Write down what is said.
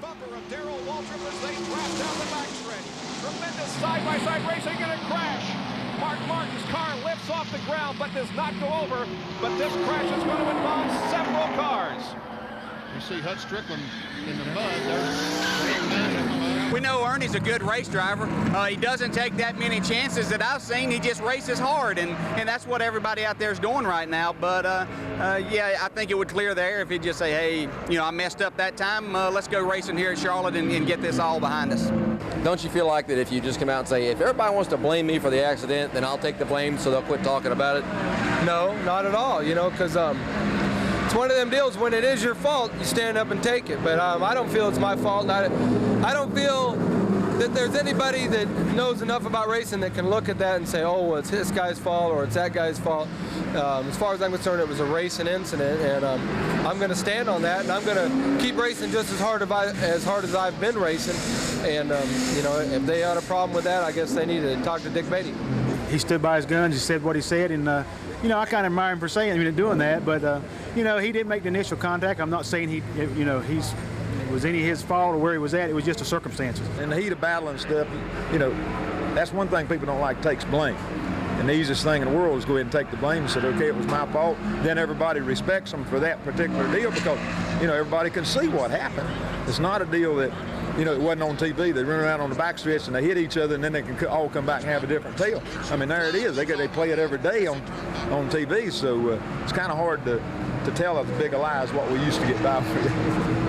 bumper of Darrell Waltrip as they draft down the backstretch. Tremendous side-by-side racing and a crash. Mark Martin's car lifts off the ground but does not go over. But this crash is going to involve several cars. You see Hut Strickland in the mud. We know Ernie's a good race driver. He doesn't take that many chances that I've seen. He just races hard, and that's what everybody out there is doing right now. But yeah, I think it would clear the air if he'd just say, hey, you know, I messed up that time. Let's go racing here at Charlotte and get this all behind us. Don't you feel like that if you just come out and say, if everybody wants to blame me for the accident, then I'll take the blame so they'll quit talking about it? No, not at all, you know, because it's one of them deals when it is your fault, you stand up and take it. But I don't feel it's my fault. And I don't feel that there's anybody that knows enough about racing that can look at that and say, oh, well, it's this guy's fault or it's that guy's fault. As far as I'm concerned, it was a racing incident, and I'm going to stand on that, and I'm going to keep racing just as hard as I've been racing. And you know, if they had a problem with that, I guess they need to talk to Dick Beatty. He stood by his guns. He said what he said, and you know, I kind of admire him for saying and doing that. But you know, he didn't make the initial contact. I'm not saying he, you know, it was any his fault or where he was at. It was just the circumstances. In the heat of battle and stuff, you know, that's one thing people don't like, takes blame. And the easiest thing in the world is go ahead and take the blame and say, okay, it was my fault. Then everybody respects them for that particular deal because, you know, everybody can see what happened. It's not a deal that, you know, it wasn't on TV. They run around on the backstretch and they hit each other and then they can all come back and have a different tale. I mean, there it is. They play it every day on TV, so it's kind of hard to tell as big a lie as what we used to get by with.